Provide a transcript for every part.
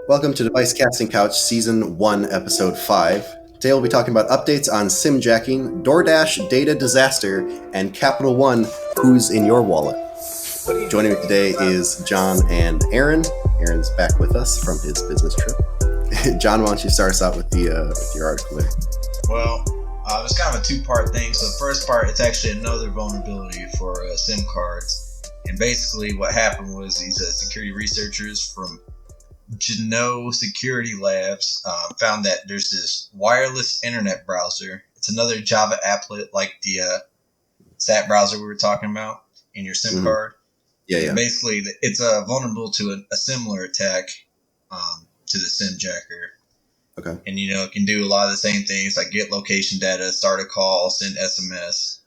Welcome to Device Casting Couch Season 1, Episode 5. Today we'll be talking about updates on sim jacking, DoorDash data disaster, and Capital One, who's in your wallet. Joining me today is John and Aaron. Aaron's back with us from his business trip. John, why don't you start us out with your article there? Well, it's kind of a two-part thing. So the first part, it's actually another vulnerability for SIM cards. And basically what happened was these security researchers from Geno Security Labs found that there's this wireless internet browser. It's another Java applet like the SAT browser we were talking about in your SIM card. Yeah. Basically, it's vulnerable to a similar attack to the SIM jacker. Okay. And, it can do a lot of the same things like get location data, start a call, send SMS.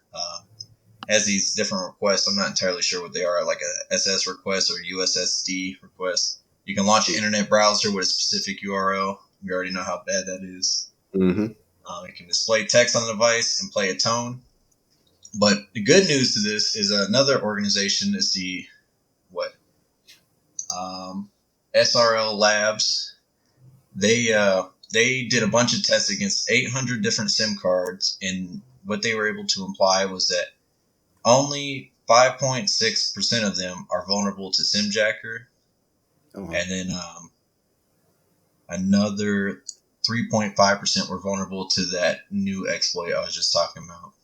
Has these different requests. I'm not entirely sure what they are, like a SS request or USSD request. You can launch an internet browser with a specific URL. We already know how bad that is. Mm-hmm. It can display text on the device and play a tone. But the good news to this is another organization is the S01E05 Labs. They did a bunch of tests against 800 different SIM cards, and what they were able to imply was that only 5.6% of them are vulnerable to SimJacker. Oh, wow. And then another 3.5% were vulnerable to that new exploit I was just talking about.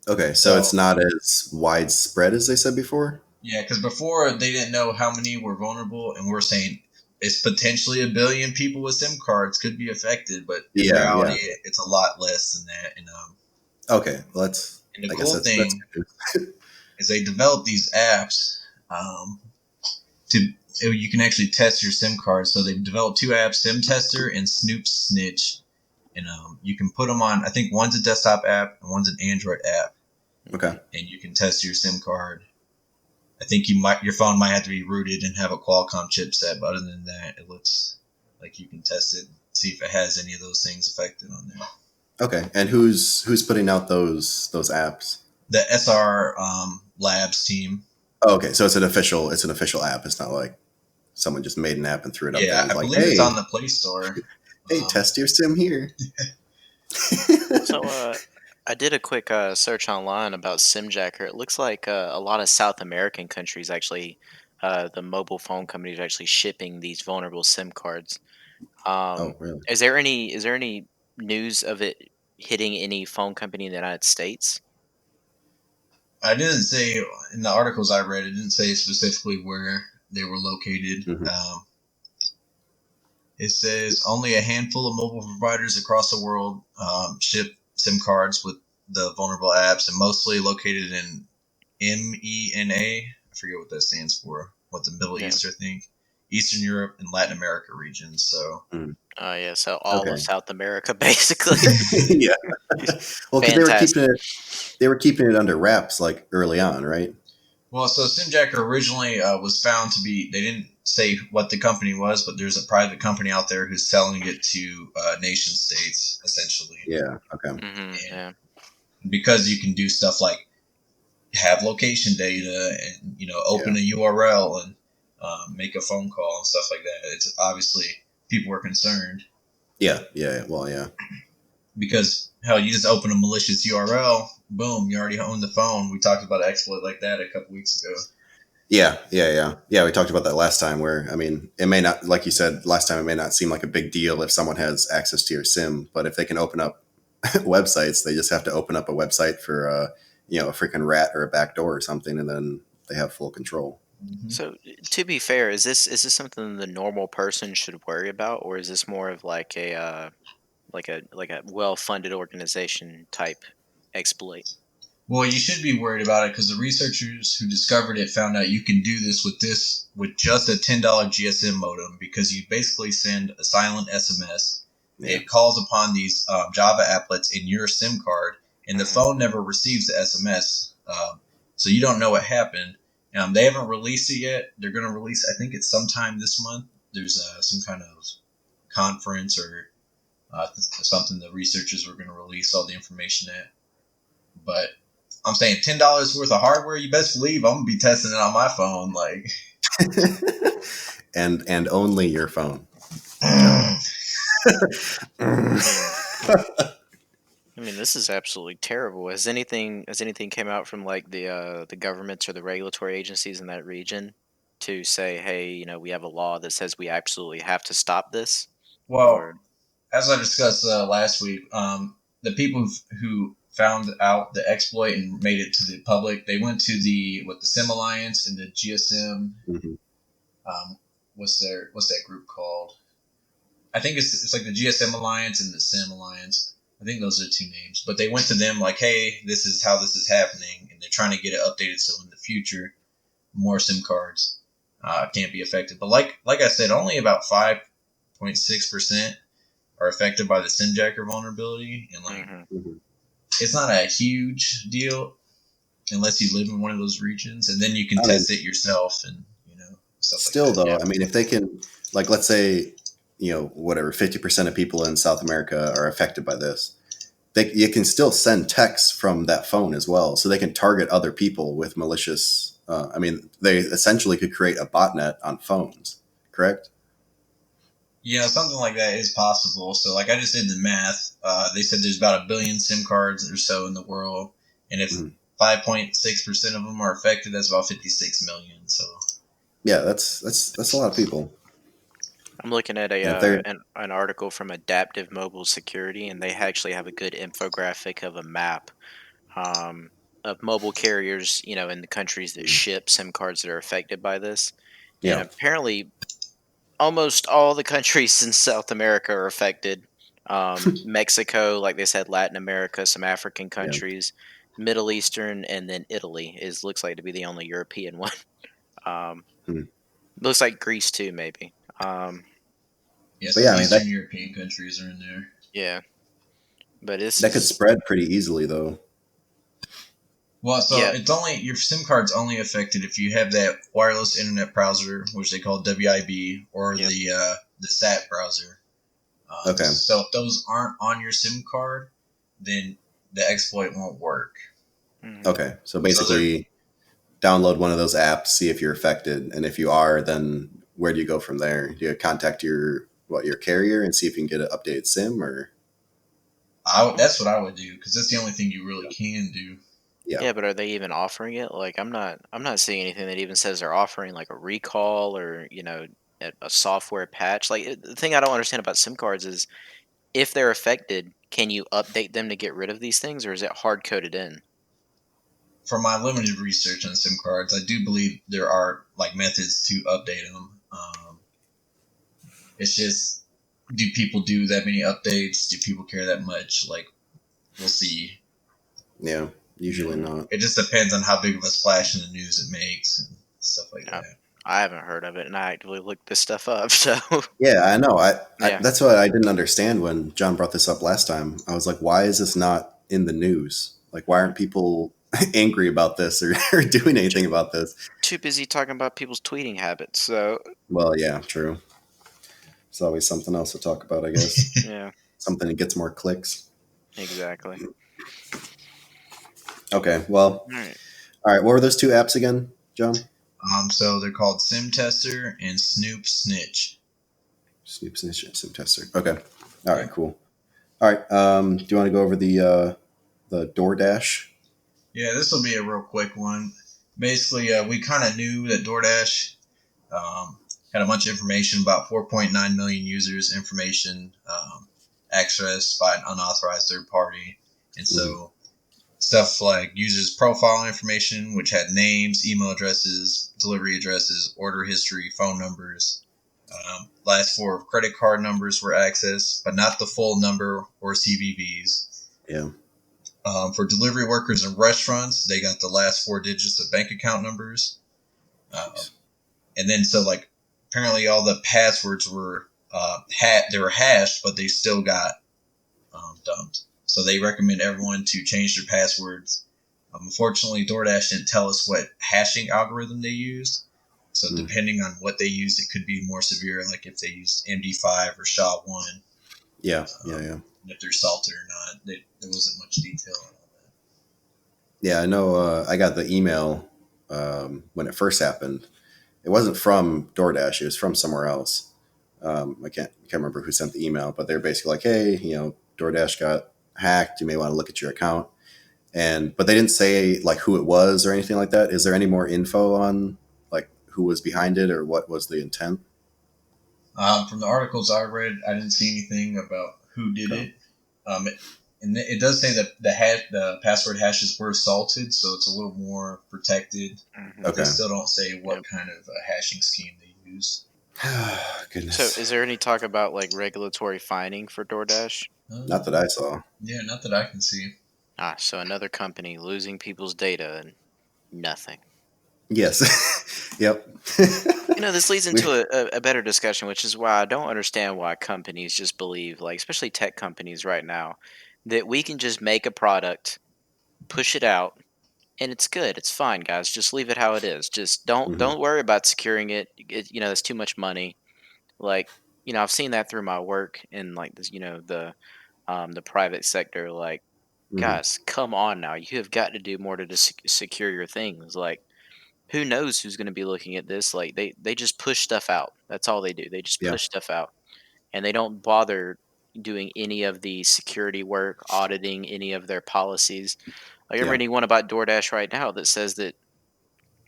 Okay, so it's not as widespread as they said before? Yeah, because before they didn't know how many were vulnerable, and we're saying it's potentially 1 billion people with SIM cards could be affected, but in reality, it's a lot less than that. And okay, well, and the cool thing is they developed these apps you can actually test your SIM card. So they've developed two apps, Sim Tester and Snoop Snitch. And you can put them on, I think one's a desktop app and one's an Android app. Okay. And you can test your SIM card. I think your phone might have to be rooted and have a Qualcomm chipset, but other than that, it looks like you can test it, see if it has any of those things affected on there. Okay, and who's putting out those apps? The SR Labs team. Oh, okay, so it's an official app. It's not like someone just made an app and threw it up there. Yeah, I believe it's on the Play Store. Hey, test your sim here. So I did a quick search online about SimJacker. It looks like a lot of South American countries actually, the mobile phone companies are actually shipping these vulnerable SIM cards. Oh, really? Is there any news of it hitting any phone company in the United States? I didn't say in the articles I read. It didn't say specifically where they were located. Mm-hmm. It says only a handful of mobile providers across the world ship SIM cards with the vulnerable apps, and mostly located in MENA. I forget what that stands for. What the Middle East, I think, Eastern Europe and Latin America regions. So. So all of South America, basically. Yeah. Well, because they were keeping it under wraps like early on, right? Well, so SimJacker originally was found to be. They didn't say what the company was, but there's a private company out there who's selling it to nation states, essentially. Yeah. Okay. Mm-hmm, because you can do stuff like have location data and open a URL and make a phone call and stuff like that. It's obviously people were concerned. Yeah. Well, yeah. Because hell, you just open a malicious URL, boom, you already own the phone. We talked about an exploit like that a couple weeks ago. Yeah. We talked about that last time where, I mean, it may not, like you said last time, it may not seem like a big deal if someone has access to your SIM, but if they can open up websites, they just have to open up a website for, a freaking rat or a backdoor or something, and then they have full control. Mm-hmm. So to be fair, is this something the normal person should worry about, or is this more of like a well-funded organization type exploit? Well, you should be worried about it because the researchers who discovered it found out you can do this with just a $10 GSM modem, because you basically send a silent SMS. Yeah. It calls upon these Java applets in your SIM card, and the phone never receives the SMS, so you don't know what happened. They haven't released it yet. They're going to release, I think it's sometime this month. There's some kind of conference or something the researchers were going to release all the information at. But I'm saying $10 worth of hardware, you best believe I'm going to be testing it on my phone. Like, and only your phone. So, Mm. yeah. I mean, this is absolutely terrible. Has anything came out from like the governments or the regulatory agencies in that region to say, hey, we have a law that says we absolutely have to stop this? Well, Or as I discussed last week, the people who found out the exploit and made it to the public, they went to the Sim Alliance and the GSM. Mhm. Um, what's that group called? I think it's like the GSM Alliance and the Sim Alliance. I think those are the two names. But they went to them like, hey, this is how this is happening, and they're trying to get it updated so in the future more SIM cards can't be affected. But like I said, only about 5.6% are affected by the SimJacker vulnerability, and like Mhm. Mhm. it's not a huge deal unless you live in one of those regions, and then you can I mean, test it yourself and stuff like still that. though, Yeah. I mean, if they can, like, let's say, whatever, 50% of people in South America are affected by this, you can still send texts from that phone as well, so they can target other people with malicious. I mean, they essentially could create a botnet on phones, correct? Something like that is possible. So, like I just did the math. They said there's about a billion SIM cards or so in the world, and if Mhm. 5.6% of them are affected, that's about 56 million. So, Yeah, that's a lot of people. I'm looking at a Yeah, if they're an article from Adaptive Mobile Security, and they actually have a good infographic of a map um, of mobile carriers, in the countries that ship SIM cards that are affected by this. And yeah, apparently, almost all the countries in South America are affected. Mexico, like they said, Latin America, some African yeah. countries, Middle Eastern, and then Italy is looks like to be the only European one. Um, Hmm. looks like Greece too, maybe. yeah, But some yeah, I mean Eastern European countries are in there. Yeah, but this that could is spread pretty easily though. Well, so yeah, it's only your SIM card's only affected if you have that wireless internet browser, which they call WIB, or yep. the SAT browser. Okay, So if those aren't on your SIM card, then the exploit won't work. Hmm. okay. So So they're basically, download one of those apps, see if you're affected, and if you are, then where do you go from there? Do you contact your carrier and see if you can get an updated SIM, or that's what I would do because that's the only thing you really can do. yeah, Yeah, but are they even offering it? Like, I'm not seeing anything that even says they're offering like a recall or a software patch. Like the thing I don't understand about SIM cards is if they're affected, can you update them to get rid of these things, or is it hard coded in? From my limited research on SIM cards, I do believe there are like methods to update them. It's just, do people do that many updates? Do people care that much? Like, we'll see. yeah, usually Mm, not. It just depends on how big of a splash in the news it makes and stuff like I, that. I haven't heard of it, and I actively looked this stuff up. So Yeah, I know. yeah, That's what I didn't understand when John brought this up last time. I was like, why is this not in the news? Like, why aren't people angry about this or doing just anything about this? too busy talking about people's tweeting habits. So Well, yeah, true. It's always something else to talk about, I guess. yeah, Something that gets more clicks. exactly. Okay, well, All right. all right. What were those two apps again, John? So they're called Sim Tester and Snoop Snitch. Snoop Snitch Sim Tester. Okay. All Yeah. right, cool. All right. Do you want to go over the DoorDash? Yeah, this will be a real quick one. Basically, we kind of knew that DoorDash um, had a bunch of information about 4.9 million users' information accessed by an unauthorized third party. And Hmm. so stuff like users' profile information, which had names, email addresses, delivery addresses, order history, phone numbers. Last four of credit card numbers were accessed, but not the full number or CVVs. Yeah. For delivery workers in restaurants, they got the last four digits of bank account numbers. Uh, Jeez. and then so like apparently all the passwords were they were hashed, but they still got dumped. So they recommend everyone to change their passwords. Unfortunately, DoorDash didn't tell us what hashing algorithm they used. So Hmm. depending on what they used, it could be more severe, like if they used MD5 or SHA-1, Yeah. Yeah. Yeah. and if they're salted or not. There wasn't much detail on all that. Yeah. I know. I got the email when it first happened. It wasn't from DoorDash. It was from somewhere else. I can't remember who sent the email, but they're basically like, hey, DoorDash got hacked. You may want to look at your account. But they didn't say like who it was or anything like that. Is there any more info on like who was behind it or what was the intent? From the articles I read, I didn't see anything about who did Okay. it. And it does say that the password hashes were salted, so it's a little more protected. But they Okay. still don't say what Yep. kind of hashing scheme they used. So, Goodness. is there any talk about like regulatory fining for DoorDash? Not that I saw. Yeah, not that I can see. So another company losing people's data and nothing. Yes. Yep. This leads We, into a better discussion, which is why I don't understand why companies just believe, like, especially tech companies right now, that we can just make a product, push it out, and it's good. It's fine, guys. Just leave it how it is. Just don't mhm. don't worry about securing it. That's too much money. Like, I've seen that through my work in like this, the private sector. Like, Mhm. guys, come on now. You have got to do more to secure your things. Like, who knows who's going to be looking at this? Like, they just push stuff out. That's all they do. They just Yeah. push stuff out, and they don't bother doing any of the security work, auditing any of their policies. Like, I'm Yeah. reading one about DoorDash right now that says that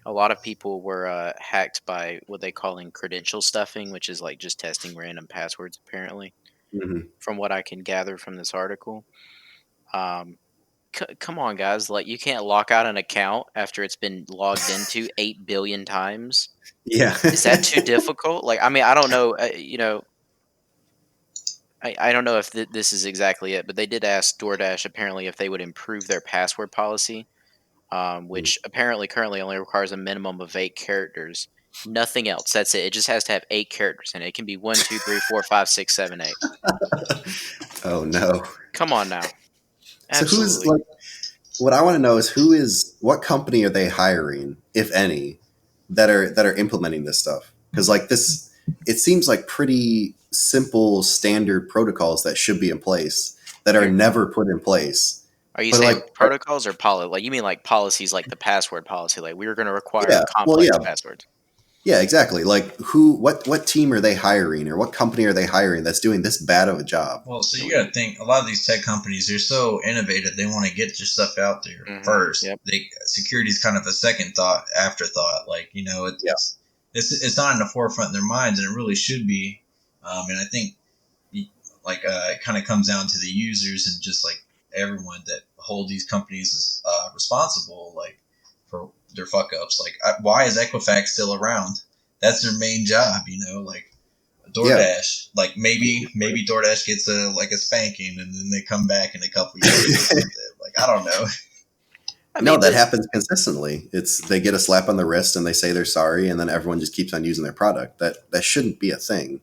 a lot of people were hacked by what they calling credential stuffing, which is like just testing random passwords. Apparently, Mhm. from what I can gather from this article. Um, Come on, guys! Like, you can't lock out an account after it's been logged into 8 billion times. Yeah. Is that too difficult? Like, I mean, I don't know. I don't know if this is exactly it, but they did ask DoorDash apparently if they would improve their password policy, Mm. which apparently currently only requires a minimum of 8 characters. Nothing else. That's it. It just has to have 8 characters in it. It can be 1, 2, 3, 4, 5, 6, 7, 8. Oh no. Come on now. So who's Absolutely. like what I want to know is what company are they hiring, if any, that are implementing this stuff? Because like this, it seems like pretty simple standard protocols that should be in place that are Are, never put in place. are you But saying like, protocols or policy? Like, you mean like policies like the password policy? Like, we're going to require yeah, well, complex yeah, passwords. yeah, exactly. Like, what team are they hiring, or what company are they hiring that's doing this bad of a job? Well, so you got to think a lot of these tech companies, they're so innovative. They want to get their stuff out there first. Yep. Security is kind of a second thought, afterthought. Like, Yeah, it's not in the forefront of their minds, and it really should be. And I think it kind of comes down to the users and just like everyone that hold these companies as responsible, like for their fuck ups. Like, why is Equifax still around? That's their main job, like yeah. DoorDash. Like, maybe DoorDash gets a spanking, and then they come back in a couple years or something. Like, I don't know. I No, mean, that but happens consistently. They get a slap on the wrist and they say they're sorry, and then everyone just keeps on using their product. That shouldn't be a thing.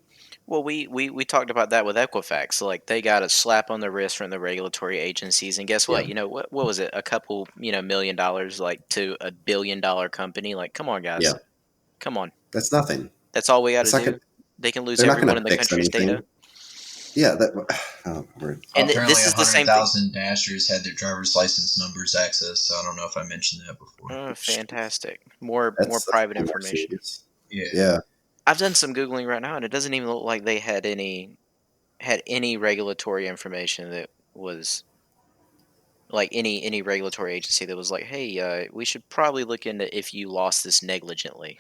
well, we talked about that with Equifax. So, like, they got a slap on the wrist from the regulatory agencies, and guess Yeah, what? What was it? A couple $1 million, like, to $1 billion company. Like, come on, yeah. guys, come on. That's nothing. That's all we got to It's not do. gonna. They can lose They're not going everyone to in the fix country's data, anything. Yeah, that. Oh, word. and Apparently, this a is the hundred same thing. thousand Dashers had their driver's license numbers accessed. So I don't know if I mentioned that before. Oh, fantastic! More That's private way more information. serious. Yeah. Yeah. I've done some googling right now, and it doesn't even look like they had any regulatory information that was like any regulatory agency that was like, hey, we should probably look into if you lost this negligently.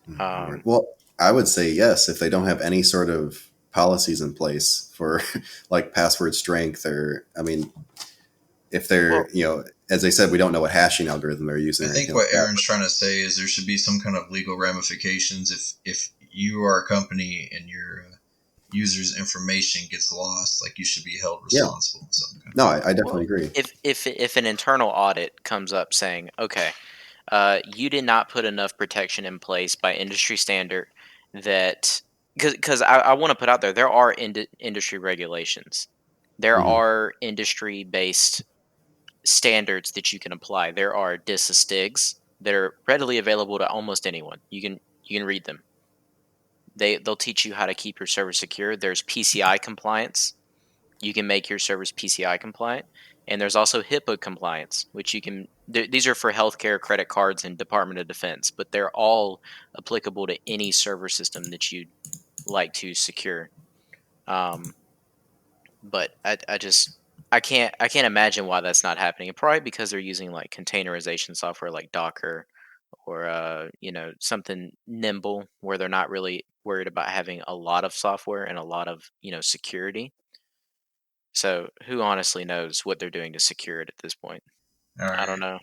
Oh, Lord. Um, Well, I would say yes if they don't have any sort of policies in place for like password strength, or I mean, if well, they're as they said, we don't know what hashing algorithm they're I using or think anything like what that. Aaron's trying to say is there should be some kind of legal ramifications if you are a company and your users' information gets lost. Like, you should be held Yeah. responsible in some kind No, of I definitely well, agree. if an internal audit comes up saying, okay, you did not put enough protection in place by industry standard, that because I want to put out there are industry regulations, there Hmm. are industry based standards that you can apply. There are DISA that are readily available to almost anyone. You can read them. They'll teach you how to keep your server secure. There's PCI compliance. You can make your servers PCI compliant, and there's also HIPAA compliance, which these are for healthcare, credit cards, and Department of Defense, but they're all applicable to any server system that you like to secure. Um, but I can't imagine why that's not happening. Probably because they're using like containerization software like Docker or something nimble where they're not really worried about having a lot of software and a lot of security. So who honestly knows what they're doing to secure it at this point? All I don't right. know.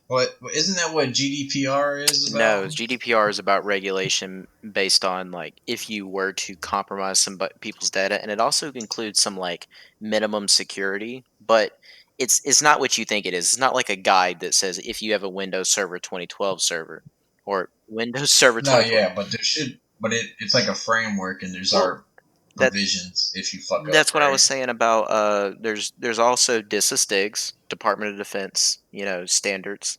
What isn't that what GDPR is No, about? GDPR is about regulation based on like if you were to compromise some people's data, and it also includes some like minimum security, but it's not what you think it is. It's not like a guide that says if you have a Windows Server 2012 server or Windows Server No, 2012. yeah, but there should, but it's like a framework, and there's Well, our that provisions if you fuck up, that's what I right? was saying about there's also DISA STIGs, Department of Defense, standards.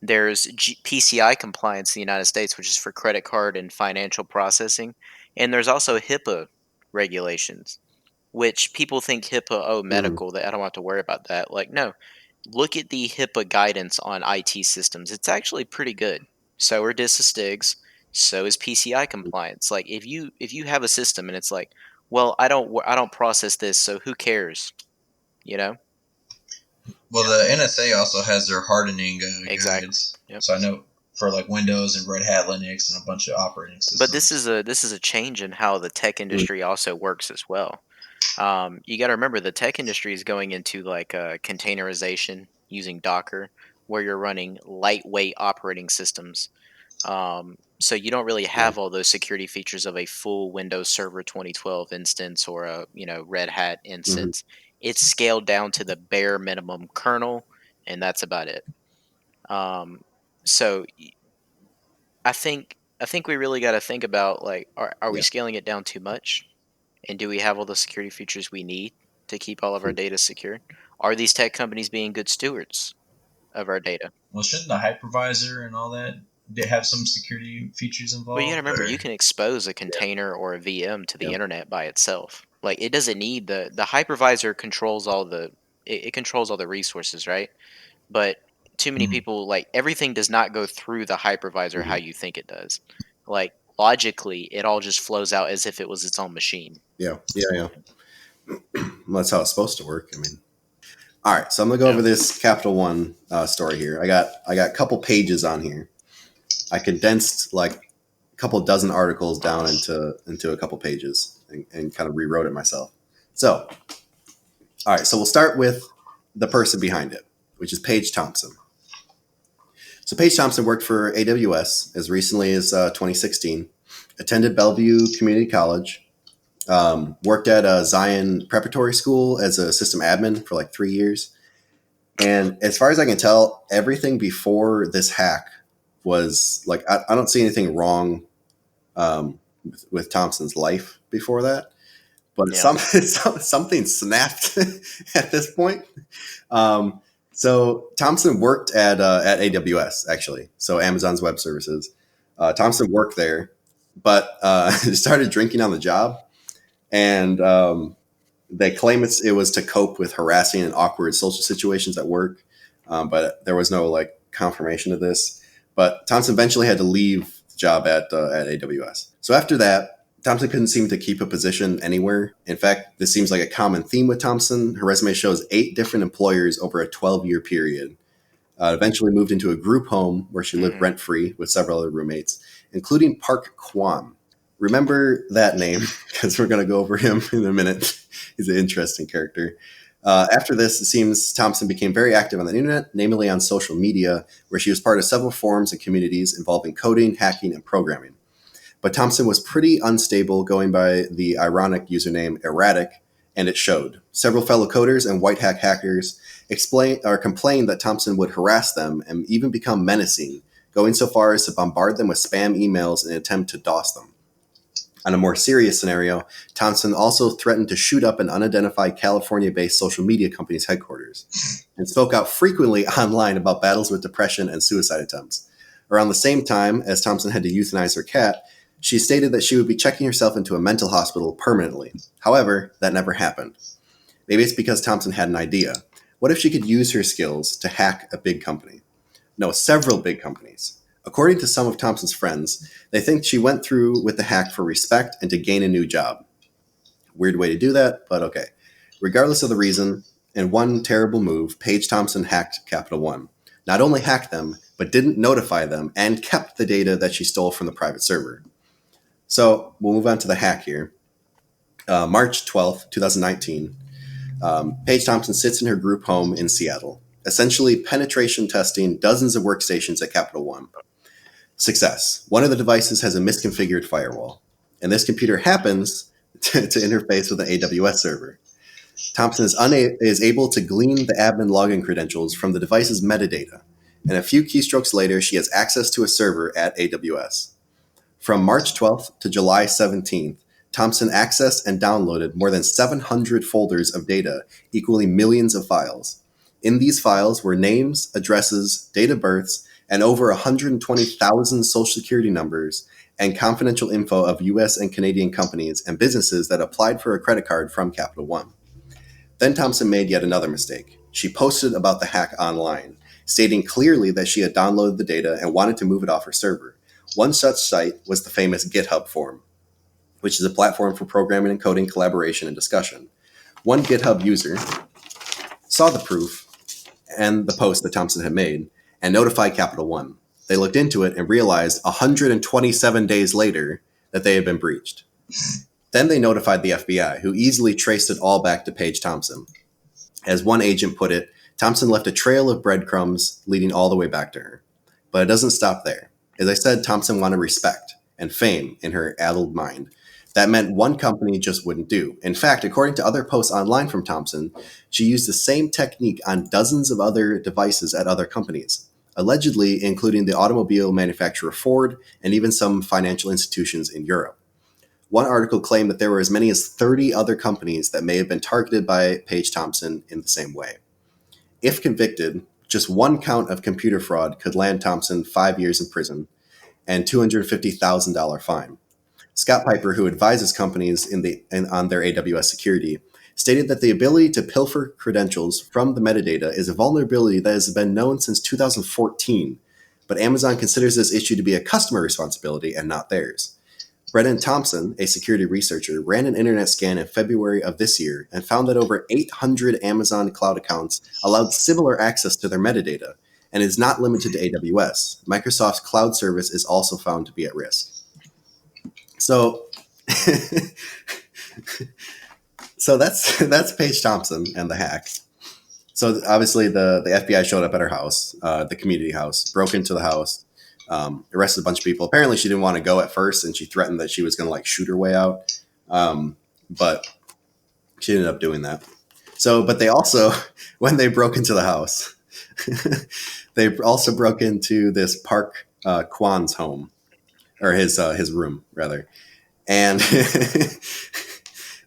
There's PCI compliance in the United States, which is for credit card and financial processing. And there's also HIPAA regulations, which people think HIPAA, oh, Mm, medical, that I don't have to worry about that. Like, no, look at the HIPAA guidance on IT systems. It's actually pretty good. So are DISA STIGs, so is PCI compliance. Like if you have a system and it's like, well, I don't process this, so who cares? You know? Well, the NSA also has their hardening Exactly. guides, Yep. so I know for like Windows and Red Hat Linux and a bunch of operating But this is systems. a change in how the tech mm, industry also works as well. You got to remember the tech industry is going into like containerization using Docker, where you're running lightweight operating systems. So you don't really yeah. have all those security features of a full Windows Server 2012 instance or a Red Hat Mhm. instance. It's scaled down to the bare minimum kernel, and that's about it. Um, so I think we really got to think about like are we Yeah. scaling it down too much? And do we have all the security features we need to keep all of our data secure? Are these tech companies being good stewards of our data? Well, shouldn't the hypervisor and all that they have some security features Well, you got to involved, remember you or can expose a Yeah. container or a VM to the Yeah. internet by itself. Like it doesn't need the hypervisor controls all it controls all the resources, right? But too many Mhm. people like everything does not go through the hypervisor how Mhm. you think it does. Like logically, it all just flows out as if it was its own machine. Yeah. Yeah. Yeah. Well, that's how it's supposed to work. I mean, all right. So I'm gonna go Yeah. over this Capital One story here. I got a couple pages on here. I condensed like a couple dozen articles down into a couple pages and kind of rewrote it myself. So, all right. So we'll start with the person behind it, which is Paige Thompson. So Paige Thompson worked for AWS as recently as 2016. Attended Bellevue Community College. Worked at a Zion Preparatory School as a system admin for like 3 years. And as far as I can tell, everything before this hack was like, I don't see anything wrong with Thompson's life before that. But Yeah. something snapped at this point. Um, so Thompson worked at AWS, actually, so Amazon's Web Services. Thompson worked there, but started drinking on the job. And they claim it was to cope with harassing and awkward social situations at work, but there was no like confirmation of this. But Thompson eventually had to leave the job at AWS. So after that, Thompson couldn't seem to keep a position anywhere. In fact, this seems like a common theme with Thompson. Her resume shows 8 different employers over a 12-year period. Eventually moved into a group home where she lived Hmm. rent free with several other roommates, including Park Kwan. Remember that name because we're going to go over him in a minute. He's an interesting character. After this, it seems Thompson became very active on the internet, namely on social media, where she was part of several forums and communities involving coding, hacking, and programming. But Thompson was pretty unstable, going by the ironic username Erratic, and it showed. Several fellow coders and white hat hackers explain or complained that Thompson would harass them and even become menacing, going so far as to bombard them with spam emails in an attempt to DOS them. On a more serious scenario, Thompson also threatened to shoot up an unidentified California-based social media company's headquarters and spoke out frequently online about battles with depression and suicide attempts. Around the same time as Thompson had to euthanize her cat, she stated that she would be checking herself into a mental hospital permanently. However, that never happened. Maybe it's because Thompson had an idea. What if she could use her skills to hack a big company? No, several big companies. According to some of Thompson's friends, they think she went through with the hack for respect and to gain a new job. Weird way to do that, but okay. Regardless of the reason, in one terrible move, Paige Thompson hacked Capital One. Not only hacked them, but didn't notify them and kept the data that she stole from the private server. So we'll move on to the hack here. March 12th, 2019. Paige Thompson sits in her group home in Seattle, essentially penetration testing dozens of workstations at Capital One. Success. One of the devices has a misconfigured firewall, and this computer happens to interface with an AWS server. Thompson is able to glean the admin login credentials from the device's metadata, and a few keystrokes later, she has access to a server at AWS. From March 12th to July 17th, Thompson accessed and downloaded more than 700 folders of data, equaling millions of files. In these files were names, addresses, date of births, and over 120,000 social security numbers and confidential info of U.S. and Canadian companies and businesses that applied for a credit card from Capital One. Then Thompson made yet another mistake. She posted about the hack online, stating clearly that she had downloaded the data and wanted to move it off her server. One such site was the famous GitHub forum, which is a platform for programming and coding collaboration and discussion. One GitHub user saw the proof and the post that Thompson had made and notified Capital One. They looked into it and realized 127 days later that they had been breached. Then they notified the FBI, who easily traced it all back to Paige Thompson. As one agent put it, Thompson left a trail of breadcrumbs leading all the way back to her. But it doesn't stop there. As I said, Thompson wanted respect and fame in her addled mind. That meant one company just wouldn't do. In fact, according to other posts online from Thompson, she used the same technique on dozens of other devices at other companies, allegedly including the automobile manufacturer Ford and even some financial institutions in Europe. One article claimed that there were as many as 30 other companies that may have been targeted by Paige Thompson in the same way. If convicted, just one count of computer fraud could land Thompson 5 years in prison and $250,000 fine. Scott Piper, who advises companies on their AWS security, stated that the ability to pilfer credentials from the metadata is a vulnerability that has been known since 2014, but Amazon considers this issue to be a customer responsibility and not theirs. Brennan Thompson, a security researcher, ran an internet scan in February of this year and found that over 800 Amazon cloud accounts allowed similar access to their metadata, and is not limited to AWS. Microsoft's cloud service is also found to be at risk. So, that's Paige Thompson and the hack. So obviously the FBI showed up at her house, the community house, broke into the house, arrested a bunch of people. Apparently she didn't want to go at first, and she threatened that she was going to like shoot her way out. But she ended up doing that. So, but they also, when they broke into the house, they also broke into this Park Kwan's home, or his room rather, and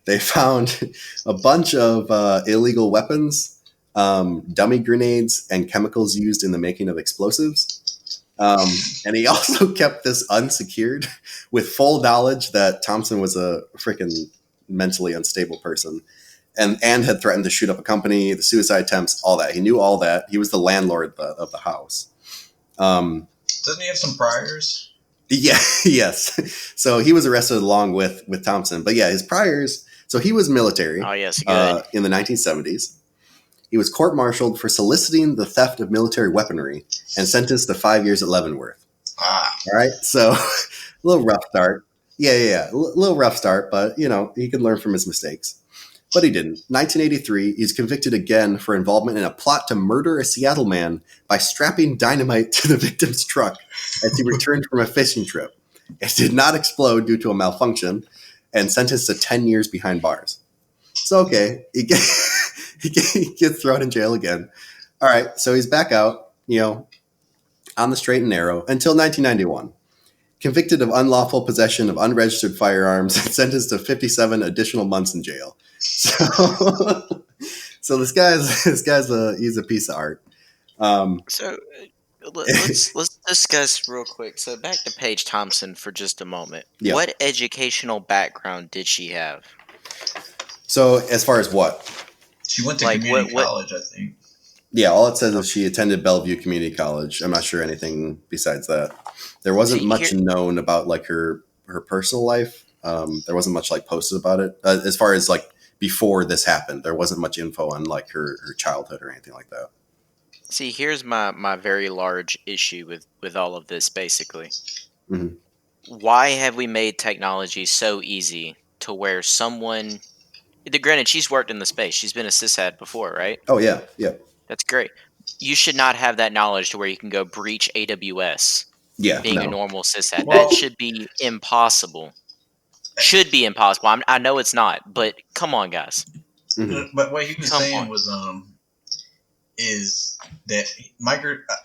they found a bunch of illegal weapons, dummy grenades, and chemicals used in the making of explosives. And he also kept this unsecured with full knowledge that Thompson was a freaking mentally unstable person and had threatened to shoot up a company, the suicide attempts, all that. He knew all that. He was the landlord of the house. Doesn't he have some priors? Yeah, yes. So he was arrested along with Thompson. But yeah, his priors. So he was military. Oh, yes, good. In the 1970s. He was court-martialed for soliciting the theft of military weaponry and sentenced to 5 years at Leavenworth. All right, so a little rough start. Yeah. A little rough start, but, you know, he could learn from his mistakes. But he didn't. 1983, he's convicted again for involvement in a plot to murder a Seattle man by strapping dynamite to the victim's truck as he returned from a fishing trip. It did not explode due to a malfunction, and sentenced to 10 years behind bars. So, okay, he gets thrown in jail again. All right, so he's back out, you know, on the straight and narrow until 1991. Convicted of unlawful possession of unregistered firearms and sentenced to 57 additional months in jail. So this guy's he's a piece of art. So let's discuss real quick. So back to Paige Thompson for just a moment. Yeah. What educational background did she have? So as far as what? She went to community college, I think. Yeah, all it says is Okay. she attended Bellevue Community College. I'm not sure anything besides that. There wasn't See much here. known about like her personal life. There wasn't much like posted about it as far as like before this happened. There wasn't much info on like her childhood or anything like that. See, here's my very large issue with all of this. Basically, Hmm. why have we made technology so easy to where someone? Granted, she's worked in the space. She's been a sysad before, right? Oh yeah, yeah, That's great. You should not have that knowledge to where you can go breach AWS yeah. being a No. normal sysad. That Well, should be impossible. Should be impossible. I know it's not, but come on, guys. Hmm. but what he was Come saying on. was is that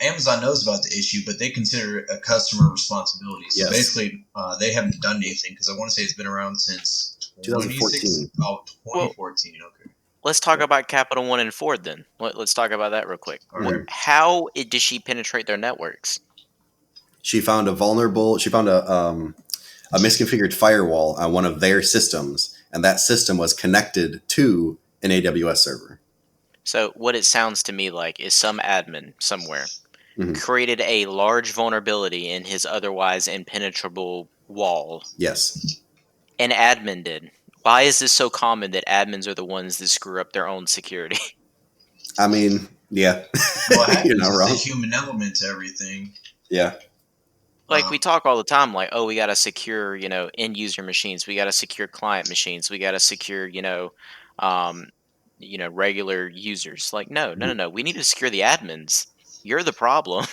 Amazon knows about the issue, but they consider it a customer responsibility. So Yes, basically, they haven't done anything because I want to say it's been around since 2014. Well, 2014. Okay, let's talk about Capital One and Ford then. Let's talk about that real quick. all right. How did she penetrate their networks? She found a misconfigured firewall on one of their systems, and that system was connected to an AWS server. So what it sounds to me like is some admin somewhere Hmm. created a large vulnerability in his otherwise impenetrable wall. Yes. An admin did. Why is this so common that admins are the ones that screw up their own security? I mean, yeah, What you're happens not is the wrong. human element to everything. Yeah. Like we Um, talk all the time, like, oh, we got to secure, end user machines. We got to secure client machines. We got to secure, um, regular users. Like, no, no, no, Mhm. no. We need to secure the admins. You're the problem.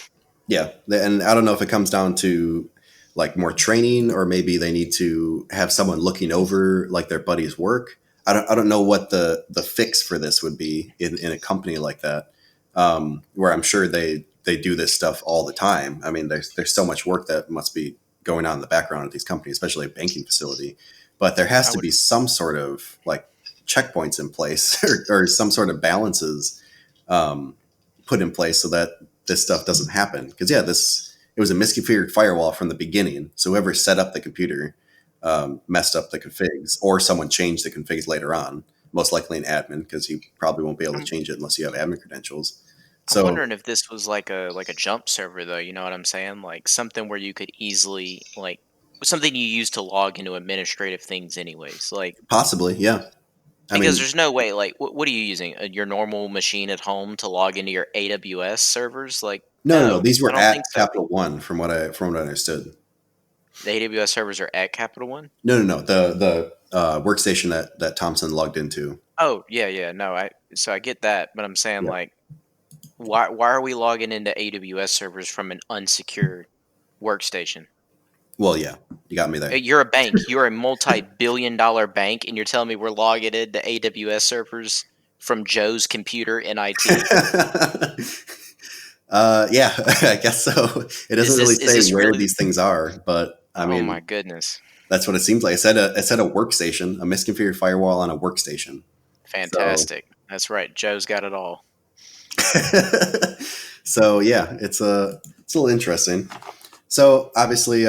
Yeah. And I don't know if it comes down to like more training or maybe they need to have someone looking over like their buddy's work. I don't know what the fix for this would be in a company like that, where I'm sure they do this stuff all the time. I mean, there's so much work that must be going on in the background at these companies, especially a banking facility. But there has I to would. be some sort of like checkpoints in place or some sort of balances um, put in place so that this stuff doesn't happen. Because yeah, this it was a misconfigured firewall from the beginning. So whoever set up the computer messed up the configs, or someone changed the configs later on. Most likely an admin, because you probably won't be able to I'm, change it unless you have admin credentials. I'm So wondering if this was like a jump server though. You know what I'm saying? Like something where you could easily something you use to log into administrative things, anyways. Like possibly, yeah. I because mean, there's no way. Like what are you using? Your normal machine at home to log into your AWS servers? Like no. no, These I were don't at think so. Capital One, from what I understood. The AWS servers are at Capital One? No. The workstation that Thompson logged into. Oh, yeah, yeah. No, I get that, but I'm saying Yeah. like why are we logging into AWS servers from an unsecured workstation? Well, yeah, you got me there. You're a bank. You're a multi-billion-dollar bank and you're telling me we're logging into AWS servers from Joe's computer in IT? Yeah, I guess so. It doesn't really Is say this where really these things are, but I Oh my mean, goodness. that's what it seems like. It said a workstation, a misconfigured firewall on a workstation. So, Fantastic. That's right. Joe's got it all. so yeah, it's a little interesting. So obviously,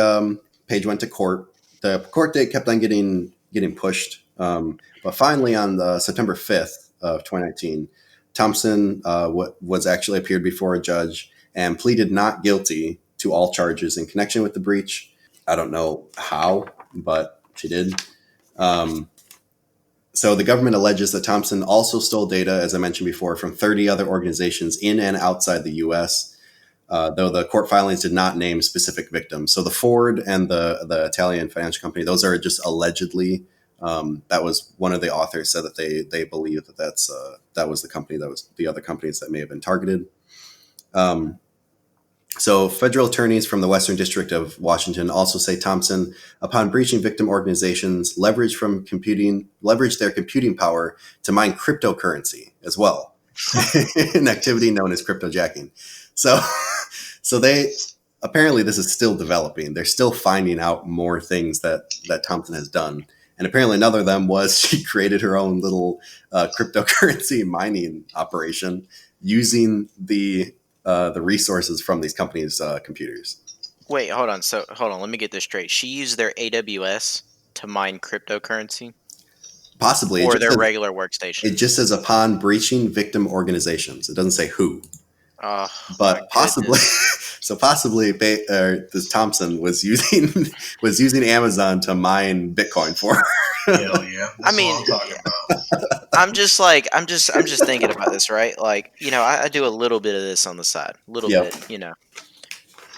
Page went to court. The court date kept on getting pushed, but finally on the September 5th of 2019, Thompson was actually appeared before a judge and pleaded not guilty to all charges in connection with the breach. I don't know how, but she did. Um, so the government alleges that Thompson also stole data, as I mentioned before, from 30 other organizations in and outside the U.S., though the court filings did not name specific victims. So the Ford and the Italian financial company, those are just allegedly. That was one of the authors said that they believe that was the company that was the other companies that may have been targeted. Um, so, federal attorneys from the Western District of Washington also say Thompson, upon breaching victim organizations, leveraged their computing power to mine cryptocurrency as well, an activity known as cryptojacking. So, so they apparently this is still developing. They're still finding out more things that Thompson has done, and apparently another of them was she created her own little cryptocurrency mining operation using the resources from these companies' computers. Wait, hold on. Hold on. Let me get this straight. She used their AWS to mine cryptocurrency. Possibly. or their regular workstation. It just says upon breaching victim organizations. It doesn't say who. Oh, But possibly, so possibly, this Thompson was using Amazon to mine Bitcoin for her. Hell yeah! That's what I'm talking about. I'm just thinking about this, right? Like, I do a little bit of this on the side, a little Yep. bit.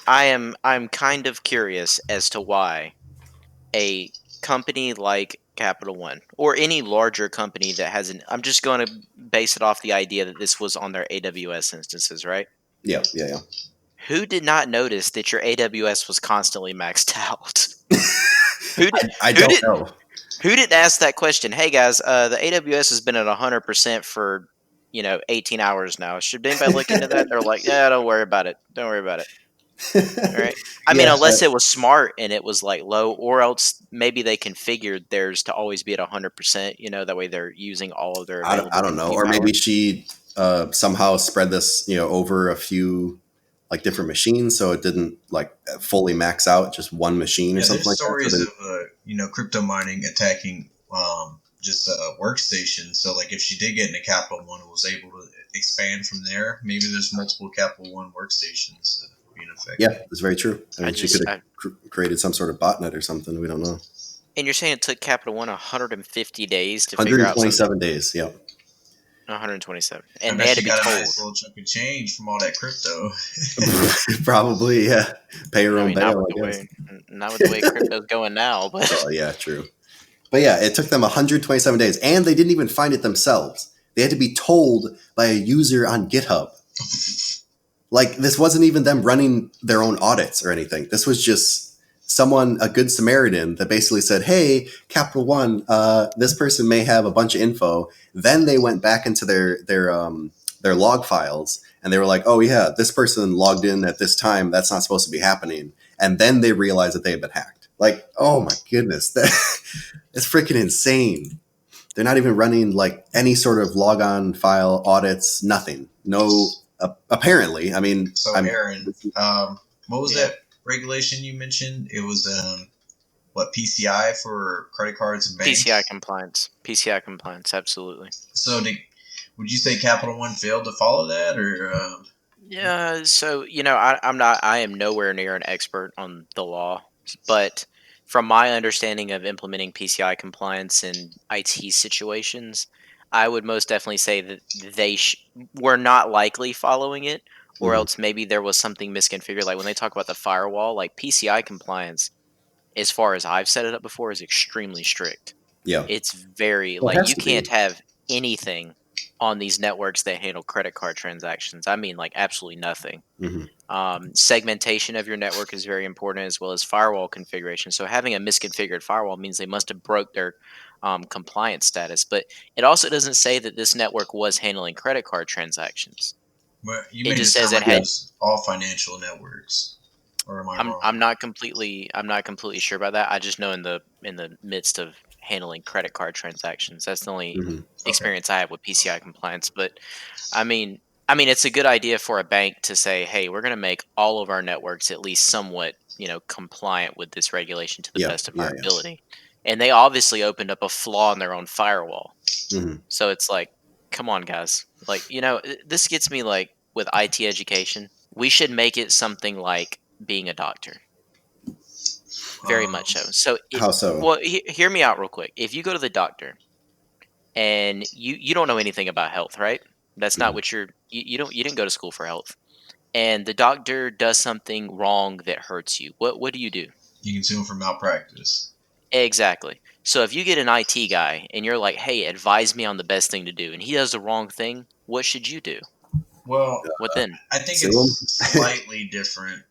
I'm kind of curious as to why a company like Capital One or any larger company that has I'm just going to base it off the idea that this was on their AWS instances, right? Yeah. Who did not notice that your AWS was constantly maxed out? I don't know. Who didn't ask that question? Hey guys, the AWS has been at 100% for 18 hours now. Should anybody look into that? They're like, yeah, don't worry about it. Don't worry about it. All right. I mean, unless it was smart and it was like low, or else maybe they configured theirs to always be at 100%. That way they're using all of their available. I don't know. compute Or power. maybe she somehow spread this, over a few like different machines, so it didn't like fully max out just one machine or something like that. There's stories of crypto mining attacking just workstations. So like if she did get into Capital One and was able to expand from there, maybe there's multiple Capital One workstations being affected. Yeah, that's very true. I mean, she could have created some sort of botnet or something. We don't know. And you're saying it took Capital One 150 days to figure out 127 days. Yeah. 127, and I they had to she be got told. a nice little chunk of change from all that crypto. Probably, yeah. Pay her own bail, I guess. Not with the way crypto's going now, but well, yeah, true. But yeah, it took them 127 days, and they didn't even find it themselves. They had to be told by a user on GitHub. Like, this wasn't even them running their own audits or anything. This was just someone, a good Samaritan, that basically said, hey, Capital One, this person may have a bunch of info. Then they went back into their log files, and they were like, oh, yeah, this person logged in at this time. That's not supposed to be happening. And then they realized that they had been hacked. Like, oh, my goodness. That's freaking insane. They're not even running, like, any sort of logon file audits, nothing. No, apparently. I mean... So, Aaron, what was that regulation you mentioned? It was PCI for credit cards and banks? PCI compliance, absolutely. So would you say Capital One failed to follow that, or yeah, so I am nowhere near an expert on the law, but from my understanding of implementing PCI compliance in IT situations, I would most definitely say that they were not likely following it, or else maybe there was something misconfigured. Like when they talk about the firewall, like PCI compliance, as far as I've set it up before, is extremely strict. Yeah. It's very like you can't have anything on these networks that handle credit card transactions. I mean, like absolutely nothing. Segmentation of your network is very important, as well as firewall configuration. So having a misconfigured firewall means they must have broke their compliance status. But it also doesn't say that this network was handling credit card transactions. But you made it just says it had all financial networks. Or am I wrong? I'm not completely sure about that. I just know in the midst of handling credit card transactions, that's the only experience I have with PCI compliance. But I mean, it's a good idea for a bank to say, hey, we're going to make all of our networks at least somewhat, compliant with this regulation to the best of our ability. And they obviously opened up a flaw in their own firewall. So it's like, come on, guys. Like, this gets me like with IT education. We should make it something like being a doctor. Very much so. So how so? Well, hear me out real quick. If you go to the doctor and you don't know anything about health, right? That's not what you didn't go to school for health. And the doctor does something wrong that hurts you. What do? You can sue him for malpractice. Exactly. So if you get an IT guy and you're like, "Hey, advise me on the best thing to do," and he does the wrong thing, what should you do? Well, what then? I think it's slightly different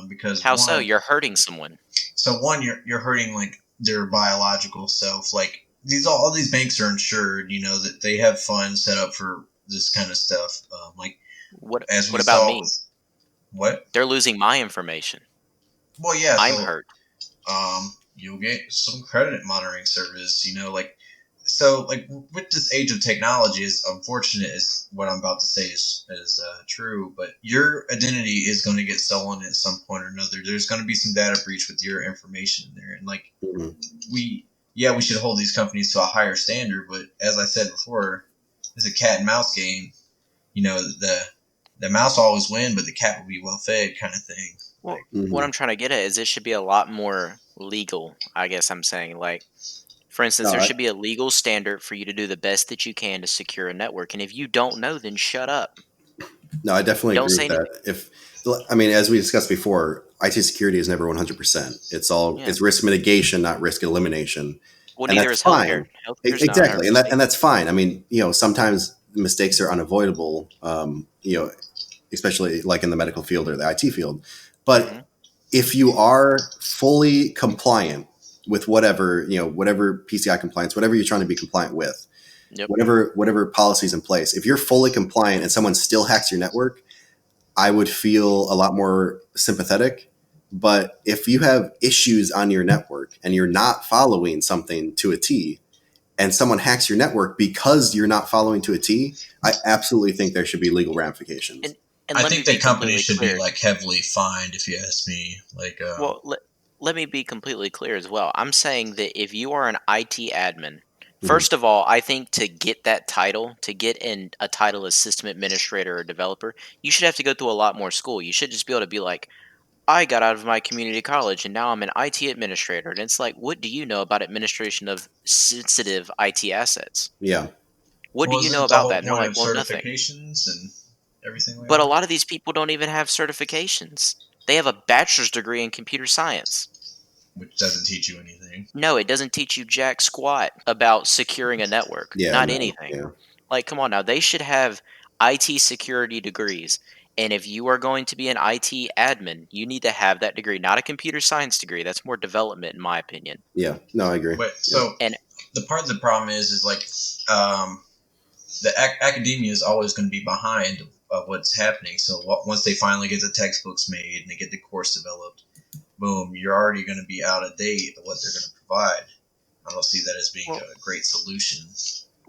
because how so? You're hurting someone. So one, you're hurting like their biological self. Like all these banks are insured. That they have funds set up for this kind of stuff. What about me? What? They're losing my information. Well, yeah, I'm hurt. You'll get some credit monitoring service. So with this age of technology, is unfortunate is what I'm about to say is true, but your identity is going to get stolen at some point or another. There's going to be some data breach with your information in there, and yeah, we should hold these companies to a higher standard. But as I said before, it's a cat and mouse game. You know, the mouse will always win, but the cat will be well fed, kind of thing. Well, Like, what Hmm. I'm trying to get at is it should be a lot more legal. I guess I'm saying, like, for instance, No, there should be a legal standard for you to do the best that you can to secure a network. And if you don't know, then shut up. no, I definitely Don't agree say with anything. that. I mean, as we discussed before, IT security is never 100%. Yeah. It's risk mitigation, not risk elimination, Well, and neither that's is healthcare. fine. Healthcare is not Exactly, 100% and that's fine. I mean, sometimes mistakes are unavoidable. Especially like in the medical field or the IT field, hmm but if you are fully compliant with whatever PCI compliance, whatever you're trying to be compliant with, Yep. whatever policies in place, if you're fully compliant and someone still hacks your network, I would feel a lot more sympathetic. But if you have issues on your network and you're not following something to a T, and someone hacks your network because you're not following to a T, I absolutely think there should be legal ramifications. And and I let me think that be companies completely should be clear. like heavily fined, if you ask me. Like, Well, let me be completely clear as well. I'm saying that if you are an IT admin, Mhm. first of all, I think to get that title, to get in a title as system administrator or developer, you should have to go through a lot more school. You should just be able to be like, I got out of my community college and now I'm an IT administrator. And it's like, what do you know about administration of sensitive IT assets? Yeah, What do well, you isn't know it the about whole that? And they're point like, of well, nothing. certifications and everything like But a that? lot of these people don't even have certifications. They have a bachelor's degree in computer science. Which doesn't teach you anything. No, it doesn't teach you jack squat about securing a network. yeah, Not no, anything. yeah, Like, come on now. They should have IT security degrees. And if you are going to be an IT admin, you need to have that degree, not a computer science degree. That's more development, in my opinion. yeah. No, I agree. But Yeah. so And the part of the problem is like um, the academia is always going to be behind of what's happening. So once they finally get the textbooks made and they get the course developed, boom, you're already going to be out of date of what they're going to provide. I don't see that as being well, a great solution.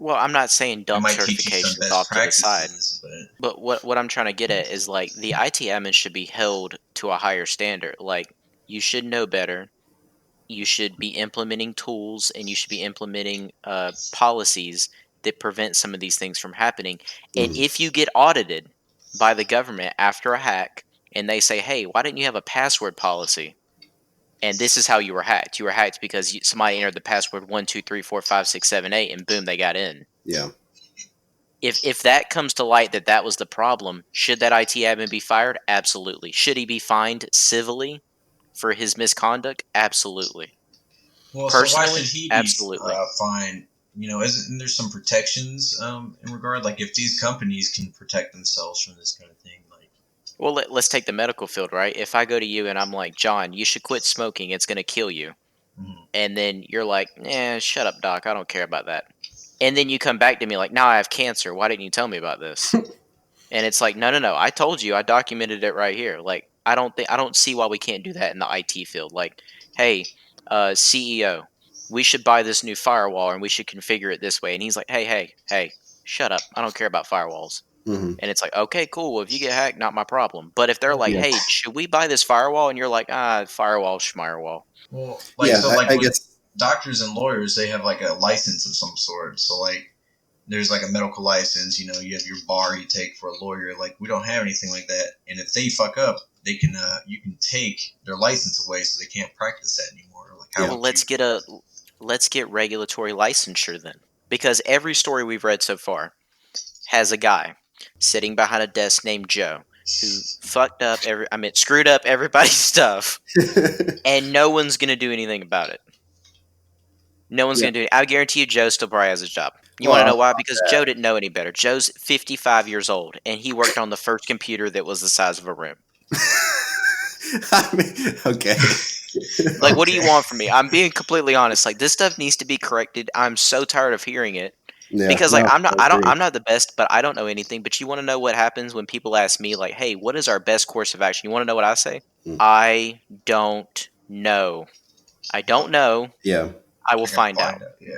I'm not saying It dump might teach you some certifications best off to the side. practices, but But what I'm trying to get at is like the IT admin should be held to a higher standard. Like you should know better. You should be implementing tools and you should be implementing policies that prevent some of these things from happening. And Mhm. if you get audited by the government after a hack and they say, hey, why didn't you have a password policy? And this is how you were hacked. You were hacked because somebody entered the password 1234567 8, and boom, they got in. Yeah, If that comes to light that that was the problem, should that IT admin be fired? Absolutely. Should he be fined civilly for his misconduct? Absolutely. well, so why should Personally, he be absolutely. fined? You know, isn't there some protections in regard? Like if these companies can protect themselves from this kind of thing, like Well, let's take the medical field, right? If I go to you and I'm like, John, you should quit smoking, it's going to kill you. mhm. And then you're like, shut up, doc. I don't care about that. And then you come back to me like, now I have cancer. Why didn't you tell me about this? And it's like, no, no, no. I told you. I documented it right here. Like, I don't see why we can't do that in the IT field. Like, hey, CEO, we should buy this new firewall and we should configure it this way. And he's like, hey, hey, hey, shut up. I don't care about firewalls. hmm And it's like, okay, cool. Well, if you get hacked, not my problem. But if they're like, yeah, hey, should we buy this firewall? And you're like, firewall, schmirewall. well, like yeah. so, like I with guess. doctors and lawyers, they have like a license of some sort. So like there's like a medical license. You know, you have your bar you take for a lawyer. Like we don't have anything like that. And if they fuck up, they can you can take their license away, so they can't practice that anymore. Like how Yeah, Well, would you? let's get regulatory licensure then. Because every story we've read so far has a guy sitting behind a desk named Joe who screwed up everybody's stuff and no one's going to do anything about it. No one's yeah. going to do it. I guarantee you Joe still probably has his job. You want to know Well, why? Because Joe didn't know any better. Joe's 55 years old and he worked on the first computer that was the size of a room. I mean, okay. Like, what do you Okay. want from me? I'm being completely honest. Like, this stuff needs to be corrected. I'm so tired of hearing it. Yeah, Because like no, I agree. I'm not the best, but I don't know anything. But you want to know what happens when people ask me like, "Hey, what is our best course of action?" You want to know what I say? Mm. I don't know. I don't know. Yeah, I will I gotta find find out. out. Yeah.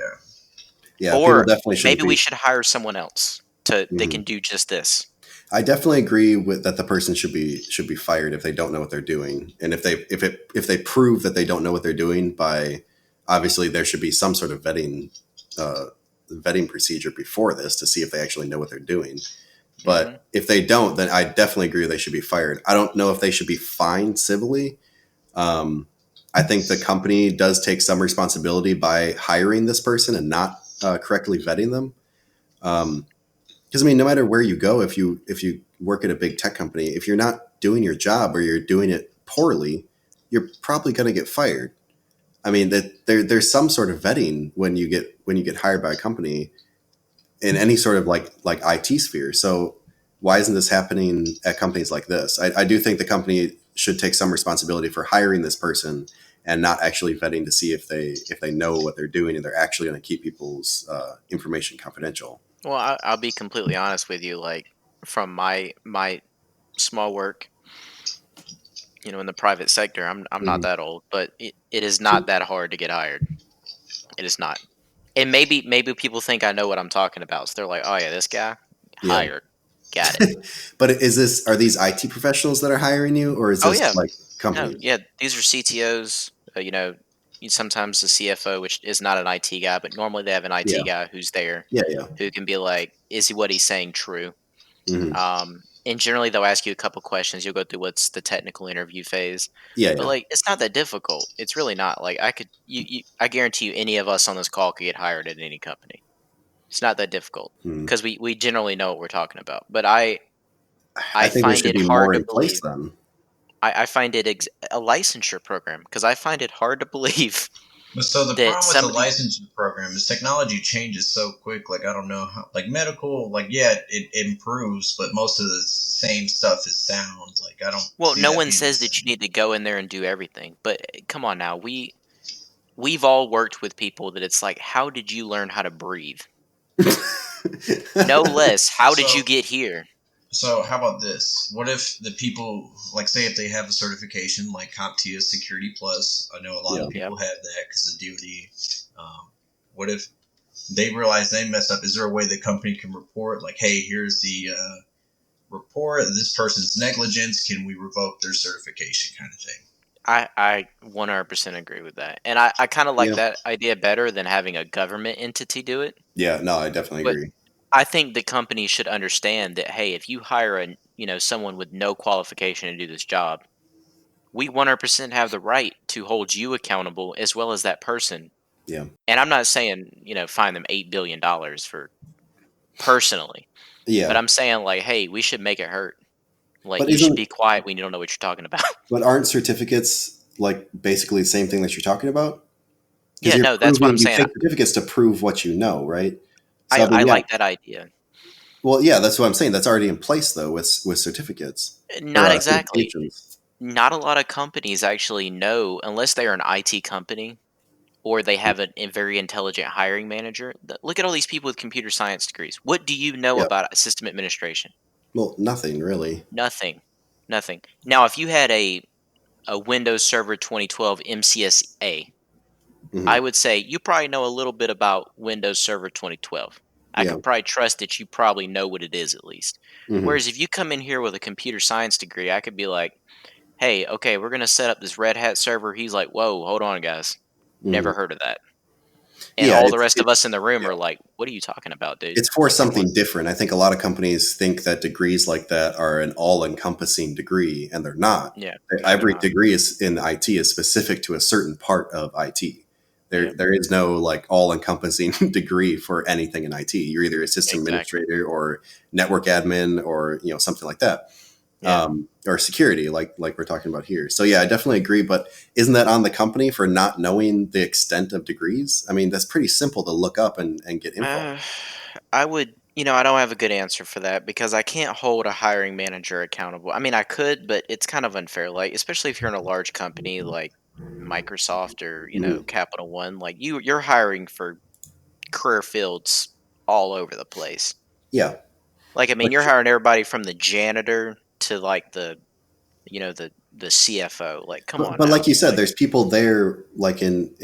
yeah. People Or definitely shouldn't maybe we be. should hire someone else to that Mhm. can do just this. I definitely agree with that. The person should be fired if they don't know what they're doing, and if they prove that they don't know what they're doing by obviously there should be some sort of vetting procedure before this to see if they actually know what they're doing. But if they don't, then I definitely agree they should be fired. I don't know if they should be fined civilly. I think the company does take some responsibility by hiring this person and not correctly vetting them. Because I mean, no matter where you go, if you work at a big tech company, if you're not doing your job or you're doing it poorly, you're probably going to get fired. I mean, that there's some sort of vetting when you get hired by a company in any sort of like IT sphere. So why isn't this happening at companies like this? I do think the company should take some responsibility for hiring this person and not actually vetting to see if they know what they're doing and they're actually going to keep people's information confidential. Well, I'll be completely honest with you. Like from my small work, in the private sector, I'm not Mhm. that old, but it is not that hard to get hired. It is not. And maybe people think I know what I'm talking about, so they're like, "Oh yeah, this guy Yeah. hired, got it." But are these IT professionals that are hiring you, or is Oh this yeah, like no, companies? yeah, these are CTOs. Sometimes the CFO, which is not an IT guy, but normally they have an IT Yeah. guy who's there, Yeah. Yeah. who can be like, "Is what he's saying true?" Hmm. And generally they'll ask you a couple questions. You'll go through what's the technical interview phase, Yeah. but Yeah. like it's not that difficult. It's really not. Like I guarantee you, any of us on this call could get hired at any company. It's not that difficult Hmm. because we generally know what we're talking about. But I I think there find should it be hard more to in place believe. then. I find it a licensure program because I find it hard to believe But so the that problem with the somebody. licensing program is technology changes so quick. Like I don't know how, like medical, like yeah, it improves, but most of the same stuff is sound. Like I don't Well, see no that one being the says that you same. need to go in there and do everything. But come on now, we've all worked with people that it's like, how did you learn how to breathe? No less. How did you So get here? So how about this? What if the people, like, say, if they have a certification like CompTIA Security Plus? I know a lot Yeah. of Yep. people have that because of DoD. What if they realize they messed up? Is there a way the company can report, like, hey, here's the report. This person's negligence. Can we revoke their certification, kind of thing? I 100% agree with that. And I kind of like Yeah. that idea better than having a government entity do it. Yeah. No, I definitely But agree. I think the company should understand that, hey, if you hire someone with no qualification to do this job, we 100% have the right to hold you accountable as well as that person. Yeah. And I'm not saying, fine them $8 billion for personally, but Yeah. I'm saying like, hey, we should make it hurt. Like But you should isn't be quiet when you don't know what you're talking about. but aren't certificates like basically the same thing that you're talking about? Because Yeah, no, that's what I'm you saying. take certificates to prove what you know, right? So I I mean, yeah. like that idea. Well, yeah, that's what I'm saying. That's already in place though with certificates or Not exactly. certifications. Not a lot of companies actually know, unless they're an IT company or they have a very intelligent hiring manager. Look at all these people with computer science degrees. What do you know Yeah. about system administration? Well, nothing really. Nothing. Nothing. Now, if you had a Windows Server 2012 MCSA, I Hmm. would say you probably know a little bit about Windows Server 2012. I Yeah. could probably trust that you probably know what it is at least. Hmm. Whereas if you come in here with a computer science degree, I could be like, hey, okay, we're going to set up this Red Hat server. He's like, whoa, hold on, guys. Hmm. Never heard of that. And Yeah. all the rest of us in the room Yeah. are like, what are you talking about, dude? It's for Like, come on. something different. I think a lot of companies think that degrees like that are an all-encompassing degree, and they're not. Yeah. No, they're Every not. degree is in IT is specific to a certain part of IT. Yeah, There is no like all-encompassing degree for anything in IT. You're either a system exactly. administrator or network admin or something like that, Yeah. or security, like we're talking about here. So yeah, I definitely agree. But isn't that on the company for not knowing the extent of degrees? I mean, that's pretty simple to look up and get info. Uh, I would, I don't have a good answer for that because I can't hold a hiring manager accountable. I mean, I could, but it's kind of unfair. Like, especially if you're in a large company like Microsoft or Mhm. Capital One, like you're hiring for career fields all over the place. Yeah, Like, I mean, but you're hiring everybody from the janitor to like the CFO. Like, come on but now. like you said, Like, there's people there like in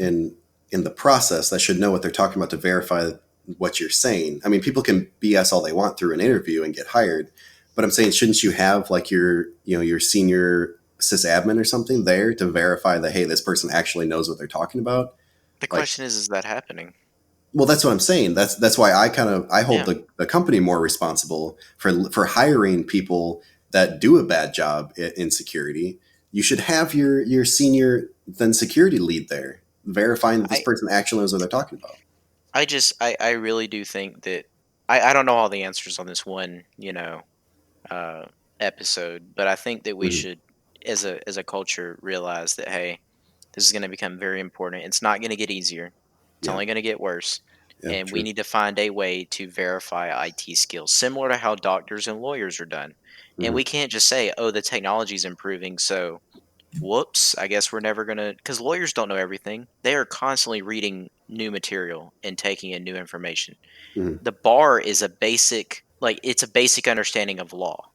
the process that should know what they're talking about to verify what you're saying. I mean, people can BS all they want through an interview and get hired, but I'm saying shouldn't you have like your senior sysadmin or something there to verify that hey, this person actually knows what they're talking about? The Like, question is that happening? well, that's what I'm saying. That's why I hold Yeah. the company more responsible for hiring people that do a bad job in security. You should have your senior then security lead there verifying that this I person actually knows what they're talking about. I really do think that I don't know all the answers on this one, uh, episode, but I think that we Hmm. should, as a culture, realize that hey, this is going to become very important. It's not going to get easier. It's Yeah, only going to get worse, yeah, and we true. need to find a way to verify IT skills, similar to how doctors and lawyers are done. And Hmm. we can't just say, "Oh, the technology is improving, so whoops, I guess we're never gonna," because lawyers don't know everything. They are constantly reading new material and taking in new information. Hmm. The bar is a basic, like it's a basic understanding of law.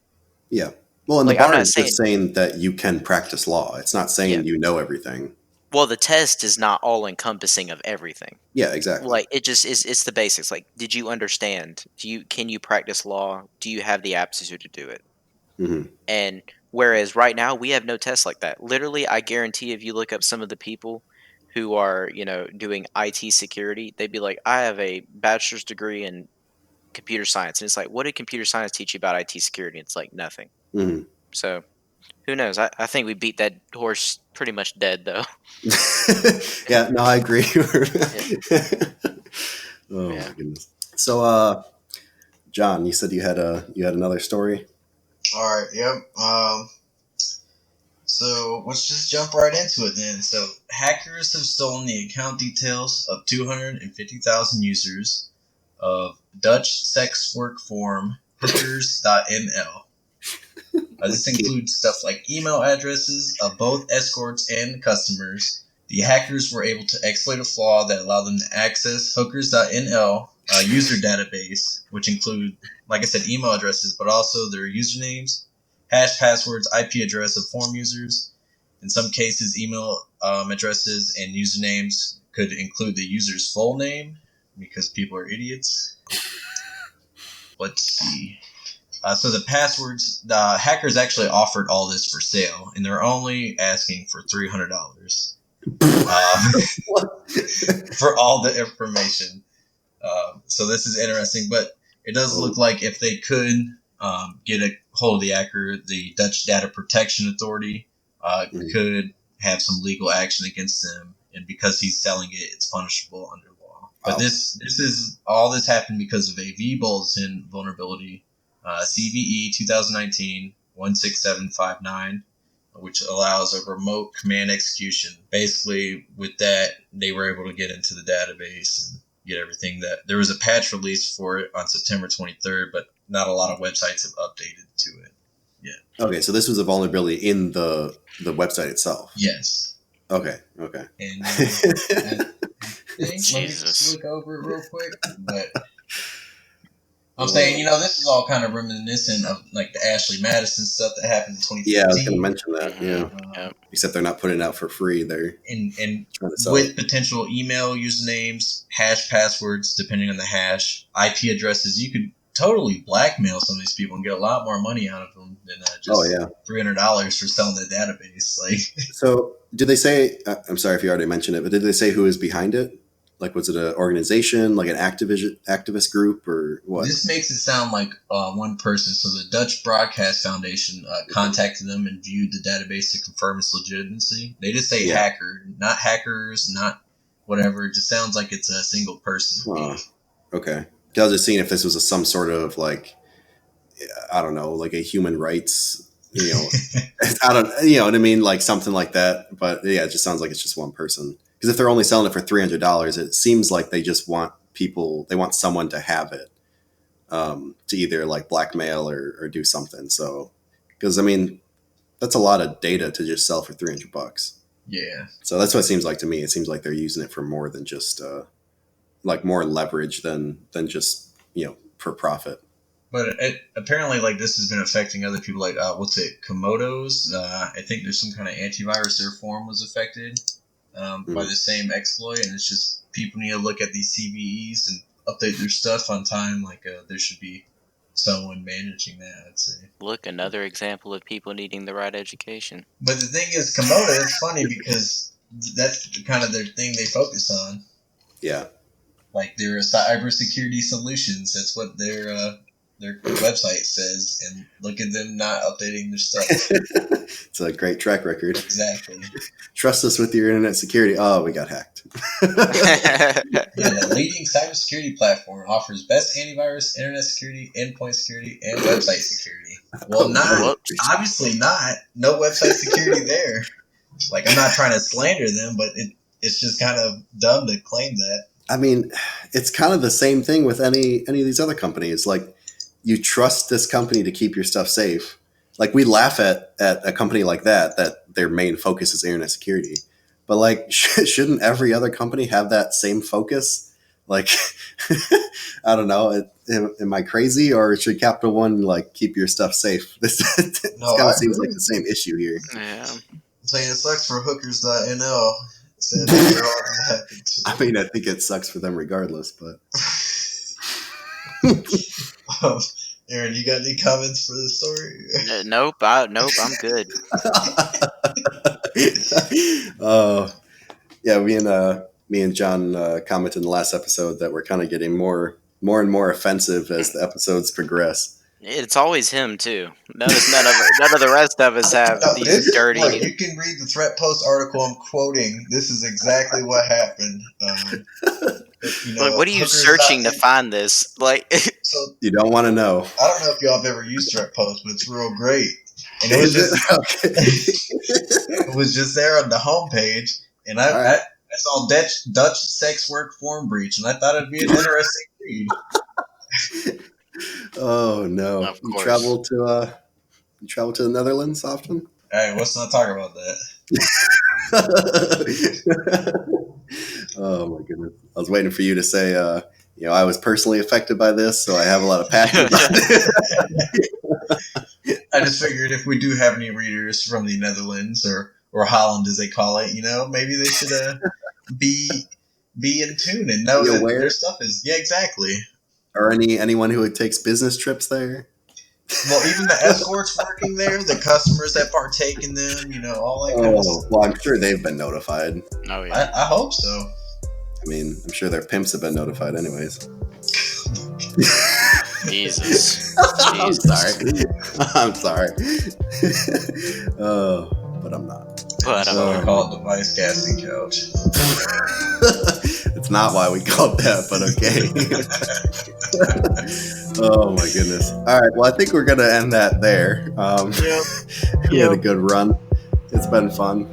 Yeah. Well, and the Like I'm bar not is just saying, saying that you can practice law. It's not yeah. saying you know everything. Well, the test is not all encompassing of everything. Yeah, exactly. Like it just is. It's the basics. Like, did you understand? Can you practice law? Do you have the aptitude to do it? Hmm. And whereas right now we have no tests like that. Literally, I guarantee if you look up some of the people who are, doing IT security, they'd be like, I have a bachelor's degree in computer science. And it's like, what did computer science teach you about IT security? It's like nothing. Hmm. So who knows? I think we beat that horse pretty much dead though. Yeah, no, I agree. Yeah. Oh Yeah. my goodness. So, John, you said you had another story. All right. Yep. So let's just jump right into it then. So hackers have stolen the account details of 250,000 users of Dutch sex work forum hookers.nl. This Yeah. includes stuff like email addresses of both escorts and customers. The hackers were able to exploit a flaw that allowed them to access hookers.nl user database, which include, like I said, email addresses, but also their usernames, hash passwords, IP address of forum users. In some cases, email addresses and usernames could include the user's full name because people are idiots. Let's see. So the passwords, the hackers actually offered all this for sale, and they're only asking for $300 What? for all the information. So this is interesting, but it does Oh, look like if they could get a hold of the hacker, the Dutch Data Protection Authority mm, could have some legal action against them, and because he's selling it, it's punishable under law. But wow. this is all this happened because of a vBulletin vulnerability, CVE 2019 16759, which allows a remote command execution. Basically, with that, they were able to get into the database and get everything. That there was a patch release for it on September 23rd, but not a lot of websites have updated to it yet. Okay, so this was a vulnerability in the website itself. Yes. Okay, okay. And I think, let me just Jesus. look over it real quick. But I'm saying, Uh, this is all kind of reminiscent of like the Ashley Madison stuff that happened in yeah, I was going to 2015. mention that. Mm-hmm. Yeah, Um, Yep. except they're not putting it out for free. They're and trying to sell it. with potential email usernames, hash passwords, depending on the hash, IP addresses, you could totally blackmail some of these people and get a lot more money out of them than Oh just yeah. $300 for selling the database. Like, So, did they say? I'm sorry if you already mentioned it, but did they say who is behind it? Like, was it an organization, like an activist group, or what? this makes it sound like one person. So the Dutch Broadcast Foundation Okay. contacted them and viewed the database to confirm its legitimacy. They just say Yeah. hacker, not hackers, not whatever. It just sounds like it's a single person to Huh. me. Okay. 'Cause I was just seeing if this was some sort of like, I don't know, like a human rights, I don't, you know what I mean, like something like that. But yeah, it just sounds like it's just one person. Because if they're only selling it for $300, it seems like they just want people, they want someone to have it, to either like blackmail or do something. So, because I mean, that's a lot of data to just sell for $300. Yeah. So that's what it seems like to me. It seems like they're using it for more than just like more leverage than just for profit. But apparently, like this has been affecting other people. Like, what's it, Komodo's? I think there's some kind of antivirus. Their forum was affected by Mhm. the same exploit, and it's just people need to look at these CVEs and update their stuff on time. Like, there should be someone managing that, I'd say. Look, another example of people needing the right education. But the thing is, Komodo. It's funny because that's kind of their thing they focus on. Yeah. Like their cybersecurity solutions. That's what their website says. And look at them not updating their stuff. It's a great track record. Exactly. Trust us with your internet security. Oh, we got hacked. Yeah, leading cybersecurity platform offers best antivirus, internet security, endpoint security, and website security. Well, obviously not. No website security there. Like, I'm not trying to slander them, but it's just kind of dumb to claim that. I mean, it's kind of the same thing with any of these other companies. Like, you trust this company to keep your stuff safe. Like, we laugh at a company like that their main focus is internet security. But, like, shouldn't every other company have that same focus? Like, I don't know. Am I crazy, or should Capital One, like, keep your stuff safe? This kind of seems like the same issue here. Yeah. I'm saying it sucks for hookers.no. I mean, I think it sucks for them regardless, but... Aaron, you got any comments for the story? Nope, I'm good. Yeah, me and John commented in the last episode that we're kind of getting more and more offensive as the episodes progress. It's always him too. Notice none of the rest of us have these dirty. Look, you can read the Threat Post article I'm quoting. This is exactly what happened. Like, what are you searching to find this? Like, so you don't want to know. I don't know if y'all have ever used Threat Post, but it's real great. And it was just it was just there on the homepage, and I saw Dutch sex work form breach, and I thought it'd be an interesting read. Oh no! Of course. You travel to the Netherlands often? Hey, let's not talk about that. Oh my goodness! I was waiting for you to say, I was personally affected by this, so I have a lot of passion. I just figured if we do have any readers from the Netherlands or Holland, as they call it, maybe they should be in tune and know that their stuff is exactly. Or anyone who takes business trips there. Well, even the escorts working there, the customers that partake in them, all that kind of stuff. Well, I'm sure they've been notified. Oh yeah, I hope so. I mean, I'm sure their pimps have been notified anyways. Jesus. I'm sorry. But I'm not. But we call it the Vice Casting Couch. It's not why we called that, but okay. Oh my goodness. All right, well, I think we're going to end that there. We had a good run. It's been fun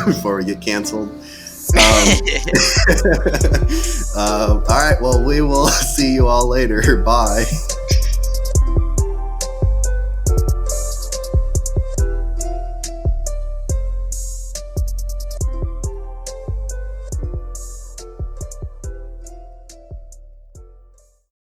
before we get canceled. All right, well, we will see you all later. Bye.